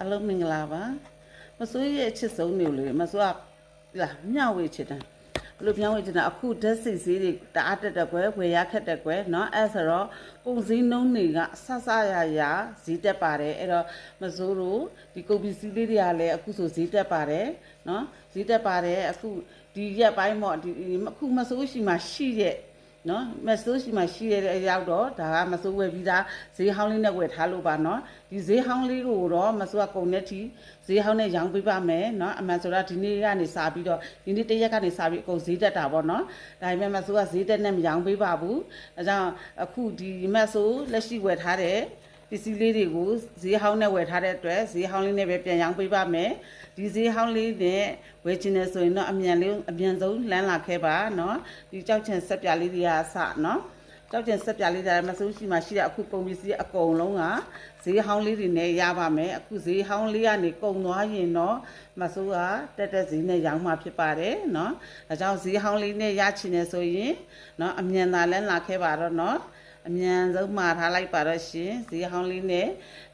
အလုံးမင်္ဂလာပါမစိုးရဲ့အချစ်ဆုံးမျိုးလေးမစိုးကလာမျှဝေချစ်တယ်ဘလို့မျှဝေချစ်တာအခုဓာတ်စိတ်ဈေးတွေတအားတက်တဲ့ကွယ်ဝယ်ရခက်တဲ့ကွယ်เนาะအဲ့ဆိုတော့ကုန်စည်နှုန်းတွေကဆဆရဈေးတက်ပါတယ်အဲ့တော့မစိုးတို့ဒီကုန်ပစ္စည်းလေးတွေကလည်းအခုဆိုဈေးတက်ပါတယ်เนาะဈေးတက်ပါတယ်အခုဒီရက်ပိုင်းပေါ့ဒီအခုမစိုးရှိမှရှိတဲ့နော်မဆိုးရှိမှရှိရတဲ့အရောက်တော့ဒါကမဆိုးဝယ်ပြီးသားဈေးဟောင်းလေးနဲ့ဝယ်ထားလို့ပါနော်ဒီဈေးဟောင်းလေးကိုတော့မဆိုးကကုန်တဲ့ထိဈေးဟောင်းနဲ့ရောင်းပေးပါမယ်နော်အမှန်ဆိုတော့ဒီနေ့ကနေစပြီးတော့ဒီနေ့တစ်ရက်ကနေစပြီးအကုန်ဈေးတက်တာပေါ့နော်ဒါပေမဲ့မဆိုးကဈေးတက်နဲ့မရောင်းပေးပါဘူးဒါကြောင့်အခုဒီမဆိုးလက်ရှိဝယ်ထားတဲ့ပစ္စည်းလေးတွေကိုဈေးဟောင်းနဲ့ဝယ်ထားတဲ့အတွက်ဈေးဟောင်းလေးနဲ့ပဲပြန်ရောင်းပေးပါမယ်ဒီဈေးဟောင်းလေးနဲ့ဝယ်ချင်တယ်ဆိုရင်တော့အမြန်ဆုံးလမ်းလာခဲ့ပါเนาะဒီကြောက်ချင်ဆက်ပြလေးတွေကစเนาะကြောက်ချင်ဆက်ပြလေးတွေမစိုးရှိမှရှိတဲ့အခုကုန်ပစ္စည်းအကုန်လုံးကဈေးဟောင်းလေးတွေနဲ့ရပါမယ်အခုဈေးဟောင်းလေးကနေကုန်သွားရင်တော့မစိုးကတက်ဈေးနဲ့ရောင်းမှာဖြစ်ပါတယ်เนาะဒါကြောင့်ဈေးဟောင်းလေးနဲ့ရချင်တယ်ဆိုရင်เนาะအမြန်သာလမ်းလာခဲ့ပါတော့เนาะအမြန်ဆုံးမှာထားလိုက်ပါတော့ရှင်ဈေးဟောင်းလေးနဲ့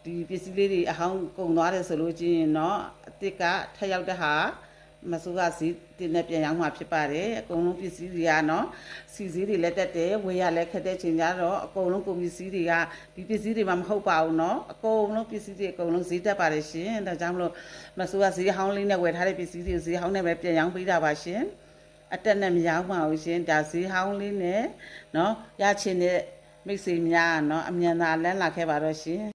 ဒီပစ္စည်းလေးတွေအဟောင်းကုန်သွားတယ်ဆိုလို့ချင်းเนาะအစ်စ်ကထက်ရောက်တဲ့ဟာမဆိုးကဈေးတင်နဲ့ပြန်ရောက်မှာဖြစ်ပါတယ်အကုန်လုံးပစ္စည်းတွေကเนาะစီဈေးတွေလက်တက်တယ်ဝယ်ရလက်ခက်တဲ့ချိန်ကြတော့အကုန်လုံးကုန်ပစ္စည်းတွေကဒီပစ္စည်းတွေမှမဟုတ်ပါဘူးเนาะအကုန်လုံးပစ္စည်းတွေအကုန်လုံးဈေးတက်ပါတယ်ရှင်ဒါကြောင့်မလို့မဆိုးကဈေးဟောင်းလေးနဲ့ဝယ်ထားတဲ့ပစ္စည်းတွေဈေးဟောင်းနဲ့ပဲပြန်ရောက်ပေးတာပါရှင်အတက်နဲ့မရောက်ပါဘူးရှင်ဒါဈေးဟောင်းလေးနဲ့เนาะရချင်တဲ့မိတ်ဆွေများเนาะအမြန်သာလမ်းလာခဲ့ပါတော့ရှင်